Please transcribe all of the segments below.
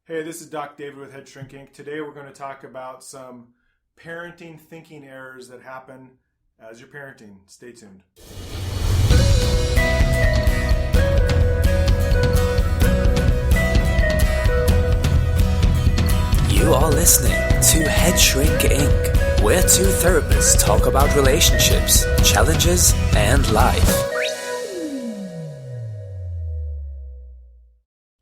Hey, this is Doc David with Head Shrink Inc. Today we're going to talk about some parenting thinking errors that happen as you're parenting. Stay tuned. You are listening to Head Shrink Inc., where two therapists talk about relationships, challenges, and life.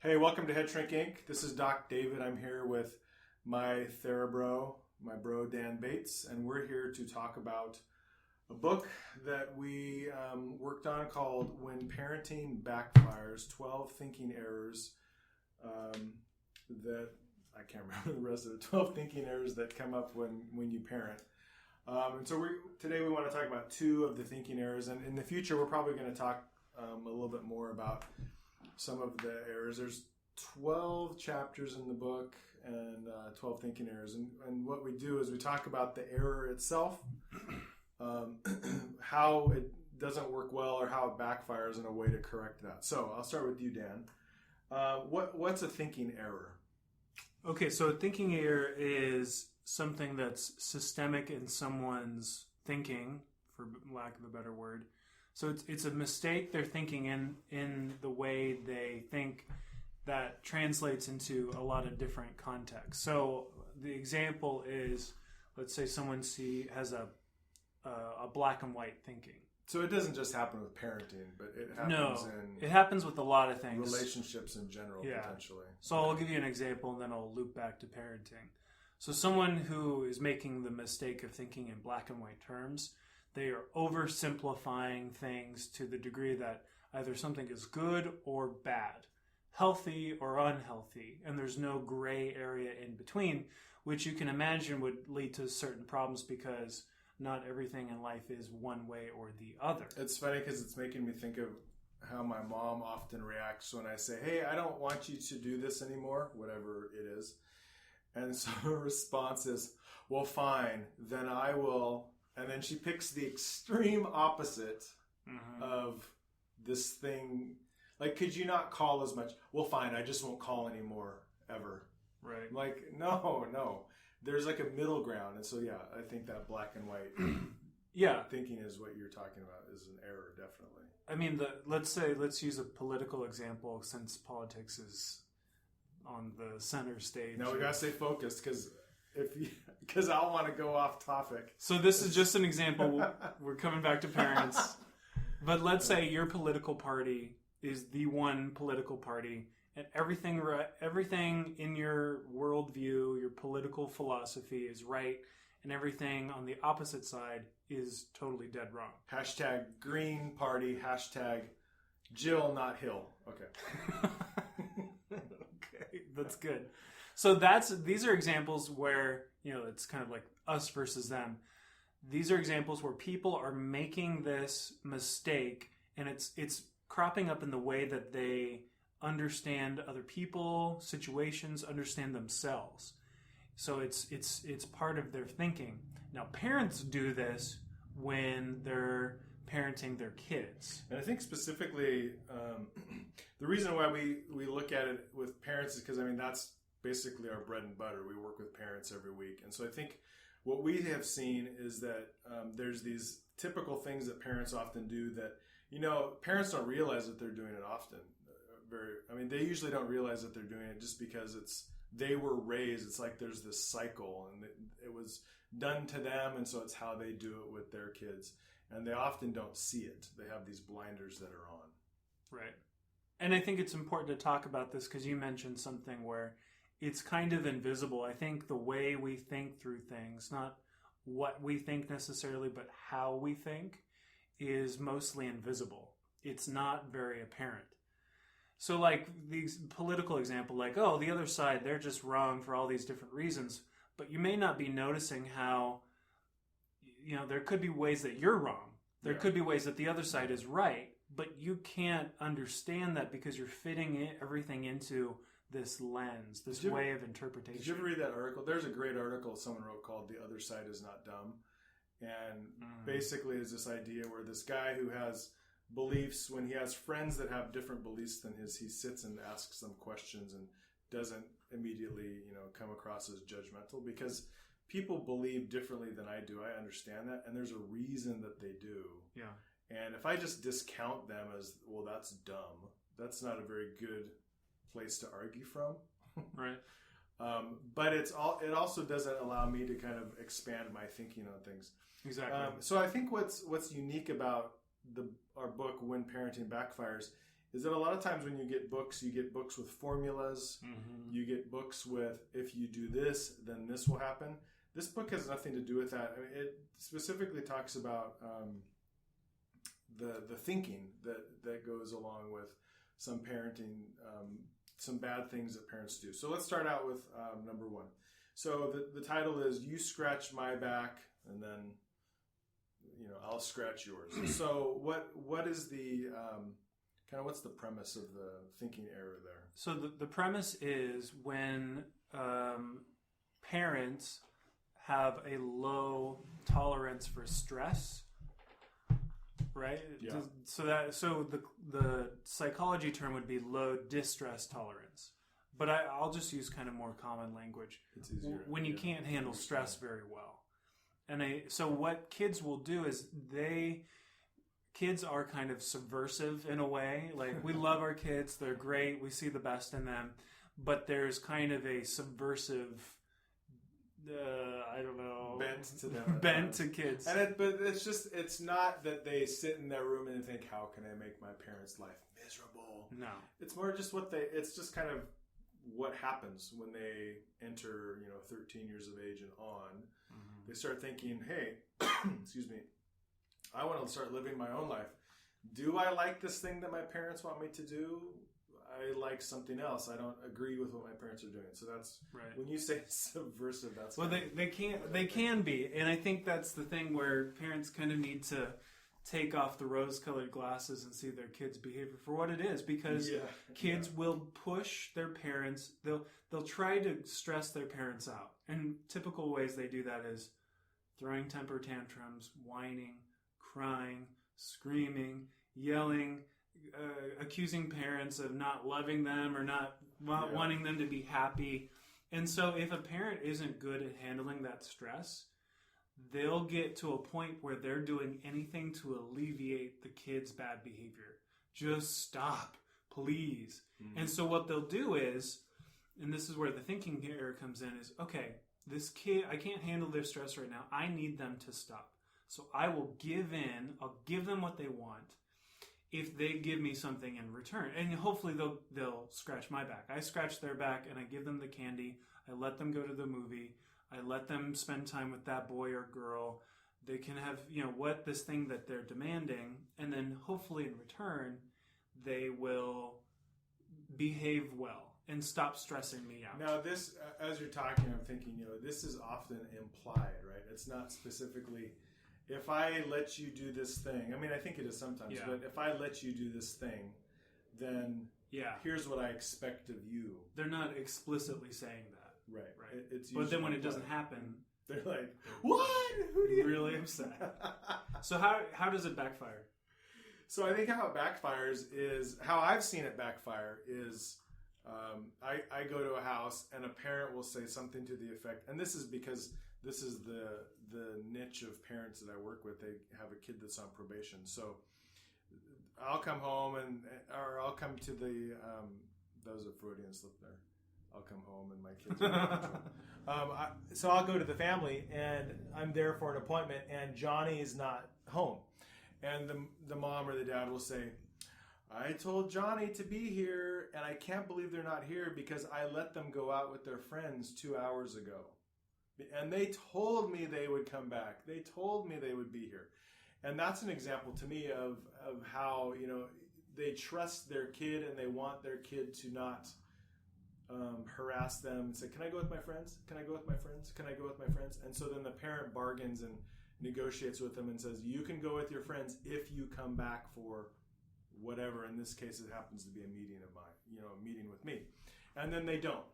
Hey, welcome to Head Shrink Inc. This is Doc David. I'm here with my TheraBro, my bro Dan Bates, and we're here to talk about a book that we worked on called When Parenting Backfires, 12 Thinking Errors that, I can't remember the rest of it, 12 thinking errors that come up when you parent. And so today we want to talk about two of the thinking errors, and in the future we're probably going to talk a little bit more about some of the errors. There's 12 chapters in the book and 12 thinking errors. And what we do is we talk about the error itself, how it doesn't work well or how it backfires and a way to correct that. So I'll start with you, Dan. What's a thinking error? Okay, so a thinking error is something that's systemic in someone's thinking, for lack of a better word. So it's a mistake they're thinking in the way they think that translates into a lot of different contexts. So the example is, let's say someone has a black and white thinking. So it doesn't just happen with parenting, but it happens it happens with a lot of things. Relationships in general, potentially. So I'll give you an example and then I'll loop back to parenting. So someone who is making the mistake of thinking in black and white terms, they are oversimplifying things to the degree that either something is good or bad, healthy or unhealthy, and there's no gray area in between, which you can imagine would lead to certain problems because not everything in life is one way or the other. It's funny because it's making me think of how my mom often reacts when I say, hey, I don't want you to do this anymore, whatever it is. And so her response is, well, fine, then I will. And then she picks the extreme opposite of this thing. Like, could you not call as much? Well, fine, I just won't call anymore, ever. Right. Like, no. There's like a middle ground. And so, yeah, I think that black and white thinking is what you're talking about is an error, definitely. I mean, let's use a political example since politics is on the center stage. No, we got to stay focused because I'll want to go off topic. So this is just an example. We're coming back to parents. But let's say your political party is the one political party, and everything in your worldview, your political philosophy is right, and everything on the opposite side is totally dead wrong. Hashtag Green Party, hashtag Jill, not Hill. Okay. Okay, that's good. So these are examples where, it's kind of like us versus them. These are examples where people are making this mistake, and it's cropping up in the way that they understand other people, situations, understand themselves. So it's part of their thinking. Now, parents do this when they're parenting their kids. And I think specifically, the reason why we look at it with parents is because, that's basically our bread and butter. We work with parents every week. And so I think what we have seen is that there's these typical things that parents often do that, parents don't realize that they're doing it often. They usually don't realize that they're doing it just because they were raised. It's like there's this cycle and it was done to them. And so it's how they do it with their kids. And they often don't see it. They have these blinders that are on. Right. And I think it's important to talk about this because you mentioned something where it's kind of invisible. I think the way we think through things, not what we think necessarily, but how we think, is mostly invisible. It's not very apparent. So like the political example, like, oh, the other side, they're just wrong for all these different reasons. But you may not be noticing how, there could be ways that you're wrong. There could be ways that the other side is right. But you can't understand that because you're fitting everything into this lens, this way of interpretation. Did you ever read that article? There's a great article someone wrote called The Other Side Is Not Dumb. And basically it's this idea where this guy who has beliefs, when he has friends that have different beliefs than his, he sits and asks them questions and doesn't immediately, come across as judgmental, because people believe differently than I do. I understand that, and there's a reason that they do. Yeah. And if I just discount them as, well, that's dumb, that's not a very good place to argue from. Right. But it also doesn't allow me to kind of expand my thinking on things. Exactly. So I think what's unique about our book, When Parenting Backfires, is that a lot of times when you get books with formulas. Mm-hmm. You get books with, if you do this, then this will happen. This book has nothing to do with that. I mean, it specifically talks about the thinking that goes along with some parenting, some bad things that parents do. So let's start out with number one. So the title is "You Scratch My Back, and then I'll scratch yours." So what is the kind of what's the premise of the thinking error there? So the premise is when parents have a low tolerance for stress, right? Yeah. So the psychology term would be low distress tolerance. But I'll just use kind of more common language. It's easier when you can't handle stress very well. And so what kids will do is kids are kind of subversive in a way. Like, we love our kids, they're great, we see the best in them, but there's kind of a subversive, I don't know, bent to them, bent to kids. But it's not that they sit in their room and think, how can I make my parents' life miserable? No, it's more just it's just kind of what happens when they enter 13 years of age and on. Mm-hmm. They start thinking, hey, excuse me, I want to start living my own life. Do I like this thing that my parents want me to do? I like something else. I don't agree with what my parents are doing. So that's right. When you say subversive, that's they can be, and I think that's the thing where parents kind of need to take off the rose-colored glasses and see their kids' behavior for what it is, because kids will push their parents. They'll try to stress their parents out, and typical ways they do that is throwing temper tantrums, whining, crying, screaming, yelling, accusing parents of not loving them or not wanting them to be happy. And so if a parent isn't good at handling that stress, they'll get to a point where they're doing anything to alleviate the kid's bad behavior. Just stop, please. Mm-hmm. And so what they'll do is, and this is where the thinking error comes in, is, okay, this kid, I can't handle their stress right now. I need them to stop. So I will give in. I'll give them what they want if they give me something in return. And hopefully they'll scratch my back. I scratch their back and I give them the candy. I let them go to the movie. I let them spend time with that boy or girl. They can have, this thing that they're demanding. And then hopefully in return, they will behave well and stop stressing me out. Now this, as you're talking, I'm thinking, this is often implied, right? It's not specifically, if I let you do this thing, I mean, I think it is sometimes, but if I let you do this thing, then here's what I expect of you. They're not explicitly saying that. Right. It's but then when it doesn't happen, they're like, what? Who do you... Really upset. So how does it backfire? So I think how it backfires is, how I've seen it backfire is, I go to a house and a parent will say something to the effect, and this is because this is the niche of parents that I work with. They have a kid that's on probation. So I'll come home or I'll come to the, that was a Freudian slip there. I'll come home and my kids are so I'll go to the family and I'm there for an appointment and Johnny is not home. And the mom or the dad will say, I told Johnny to be here and I can't believe they're not here because I let them go out with their friends 2 hours ago. And they told me they would come back. They told me they would be here. And that's an example to me of how, they trust their kid and they want their kid to not harass them and say, can I go with my friends? Can I go with my friends? Can I go with my friends? And so then the parent bargains and negotiates with them and says, you can go with your friends if you come back for whatever. In this case, it happens to be a meeting of mine, a meeting with me. And then they don't.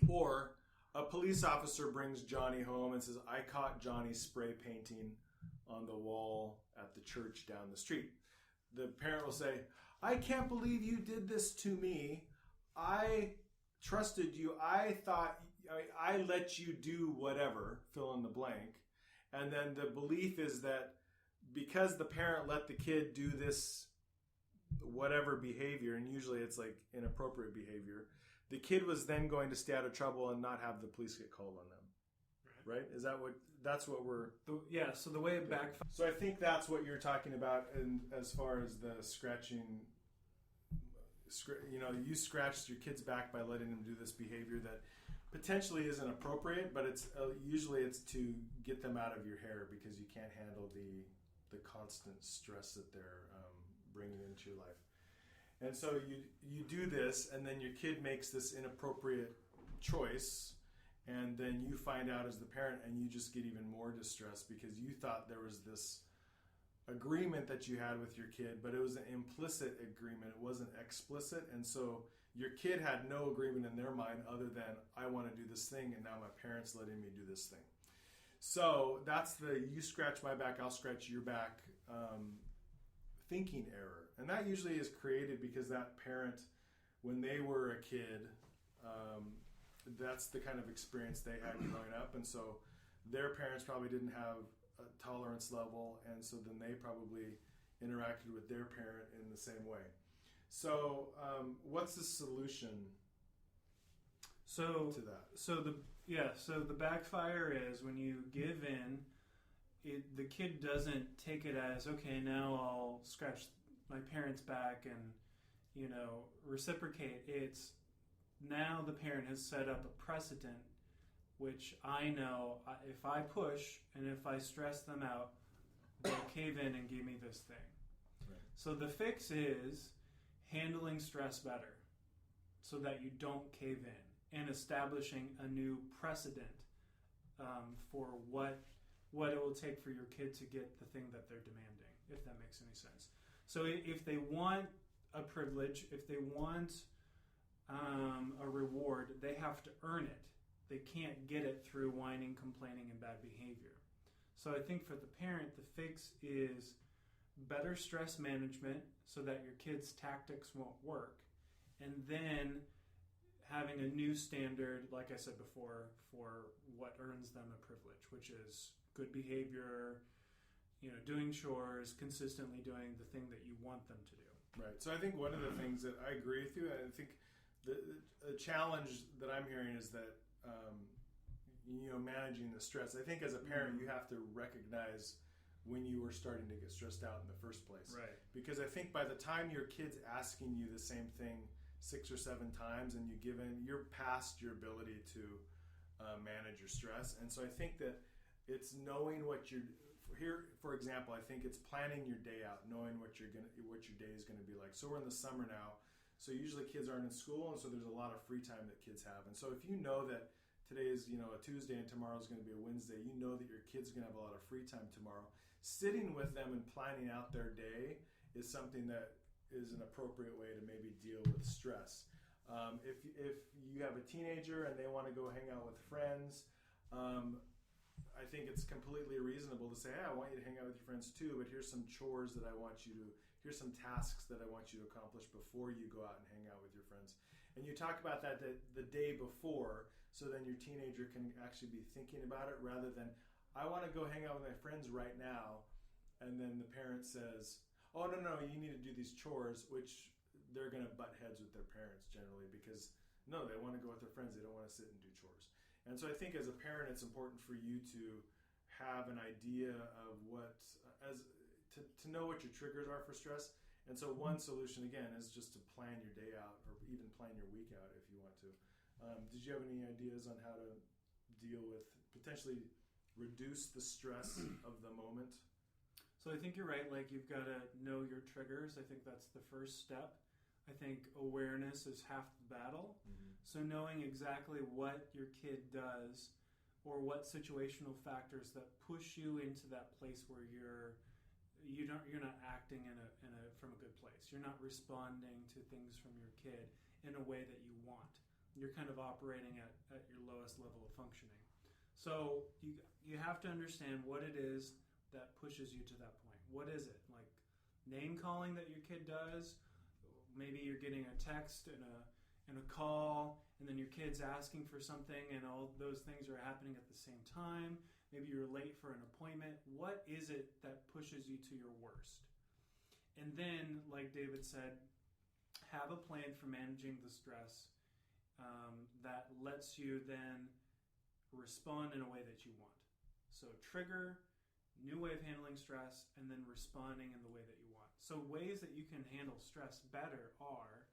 Or a police officer brings Johnny home and says, I caught Johnny spray painting on the wall at the church down the street. The parent will say, I can't believe you did this to me. I trusted you. I thought I let you do whatever, fill in the blank. And then the belief is that because the parent let the kid do this whatever behavior, and usually it's like inappropriate behavior, the kid was then going to stay out of trouble and not have the police get called on them. Right? Is that that's what we're... So the way it backfires... So I think that's what you're talking about as far as the scratching... you scratched your kid's back by letting them do this behavior that potentially isn't appropriate, but it's usually it's to get them out of your hair because you can't handle the constant stress that they're bringing into your life. And so you do this, and then your kid makes this inappropriate choice, and then you find out as the parent, and you just get even more distressed because you thought there was this agreement that you had with your kid, but it was an implicit agreement. It wasn't explicit, and so your kid had no agreement in their mind other than, I want to do this thing, and now my parents letting me do this thing. So that's the you scratch my back, I'll scratch your back thinking error. And that usually is created because that parent, when they were a kid, that's the kind of experience they had growing up. And so their parents probably didn't have a tolerance level, and so then they probably interacted with their parent in the same way. So what's the solution to that? So the backfire is when you give in, the kid doesn't take it as, okay, now I'll scratch my parents' back and reciprocate. It's now the parent has set up a precedent, which I know if I push and if I stress them out, they'll cave in and give me this thing. Right. So the fix is handling stress better so that you don't cave in, and establishing a new precedent for what it will take for your kid to get the thing that they're demanding, if that makes any sense. So if they want a privilege, if they want a reward, they have to earn it. They can't get it through whining, complaining, and bad behavior. So I think for the parent, the fix is better stress management so that your kids' tactics won't work. And then having a new standard, like I said before, for what earns them a privilege, which is good behavior, doing chores, consistently doing the thing that you want them to do. Right. So I think one of the things that I agree with you, I think the challenge that I'm hearing is that managing the stress. I think as a parent, you have to recognize when you were starting to get stressed out in the first place. Right. Because I think by the time your kid's asking you the same thing 6 or 7 times, and you're past your ability to manage your stress. And so I think that it's knowing what you're here. For example, I think it's planning your day out, knowing what your day is going to be like. So we're in the summer now. So usually kids aren't in school, and so there's a lot of free time that kids have. And so if you know that today is a Tuesday and tomorrow is going to be a Wednesday, you know that your kid's going to have a lot of free time tomorrow. Sitting with them and planning out their day is something that is an appropriate way to maybe deal with stress. If you have a teenager and they want to go hang out with friends, I think it's completely reasonable to say, hey, I want you to hang out with your friends too, but here's some chores that here's some tasks that I want you to accomplish before you go out and hang out with your friends. And you talk about that the day before, so then your teenager can actually be thinking about it rather than, I want to go hang out with my friends right now, and then the parent says, oh, no, you need to do these chores, which they're going to butt heads with their parents generally because, no, they want to go with their friends. They don't want to sit and do chores. And so I think as a parent, it's important for you to have an idea of to know what your triggers are for stress. And so one solution, again, is just to plan your day out or even plan your week out if you want to. Did you have any ideas on how to deal with, potentially reduce the stress of the moment? So I think you're right. Like, you've got to know your triggers. I think that's the first step. I think awareness is half the battle. Mm-hmm. So knowing exactly what your kid does or what situational factors that push you into that place where you're not acting from a good place. You're not responding to things from your kid in a way that you want. You're kind of operating at your lowest level of functioning. So you have to understand what it is that pushes you to that point. What is it? Like name calling that your kid does? Maybe you're getting a text and a call, and then your kid's asking for something and all those things are happening at the same time. Maybe you're late for an appointment. What is it that pushes you to your worst? And then, like David said, have a plan for managing the stress that lets you then respond in a way that you want. So trigger, new way of handling stress, and then responding in the way that you want. So ways that you can handle stress better are,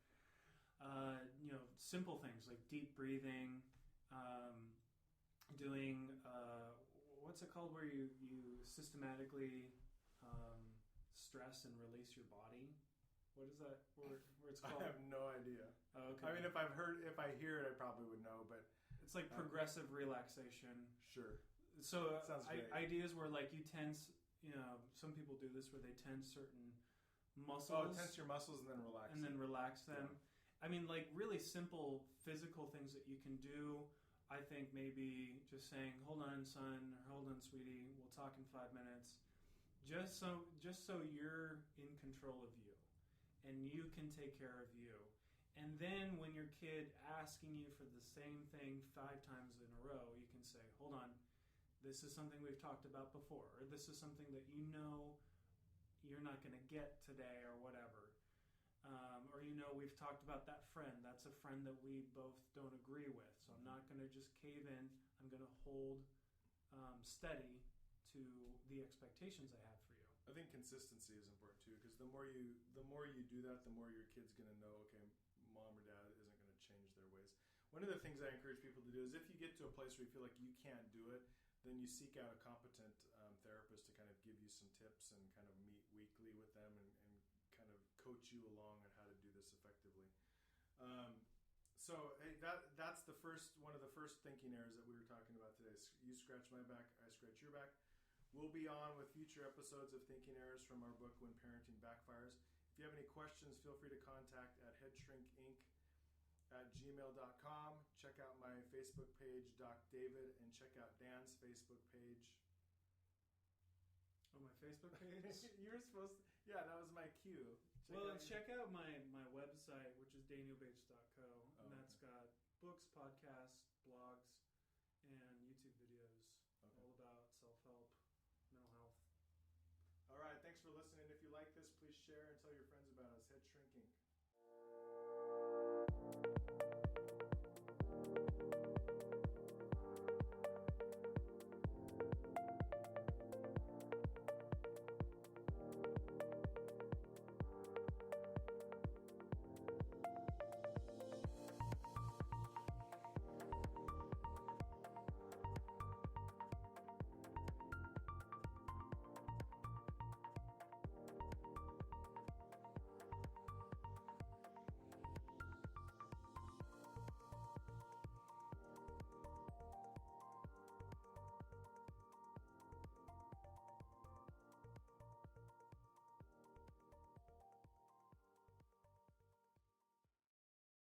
simple things like deep breathing, doing, what's it called where you systematically stress and release your body? What is that where it's called? I have no idea. Oh, okay. I mean, if I hear it, I probably would know, but it's like progressive relaxation. Sure. So sounds great. ideas where like you tense, some people do this where they tense certain muscles. Oh, tense your muscles and then relax. And then relax them. Yeah. I mean, like really simple physical things that you can do. I think maybe just saying, "Hold on, son," or "Hold on, sweetie. We'll talk in 5 minutes." Just so you're in control of you, and you can take care of you. And then when your kid asking you for the same thing 5 times in a row, you can say, "Hold on, this is something we've talked about before, or this is something that you're not going to get today, or whatever." Or we've talked about that friend. That's a friend that we both don't agree with. So I'm not going to just cave in. I'm going to hold steady to the expectations I have for you. I think consistency is important too, because the more you do that, the more your kid's going to know, okay, mom or dad isn't going to change their ways. One of the things I encourage people to do is if you get to a place where you feel like you can't do it, then you seek out a competent therapist to kind of give you some tips and kind of meet weekly with them and kind of coach you along on how to do this effectively. So hey, that's one of the first thinking errors that we were talking about today. You scratch my back, I scratch your back. We'll be on with future episodes of Thinking Errors from our book, When Parenting Backfires. If you have any questions, feel free to contact at headshrinkinc@gmail.com. Check out my Facebook page, Doc David, and check out Dan's Facebook page. Oh, my Facebook page? You were supposed to, yeah, that was my cue. Check out my website, which is danielbates.co, and that's got books, podcasts, blogs, and YouTube videos all about self-help, mental health. All right, thanks for listening. If you like this, please share and tell your friends about us. Head Shrinking.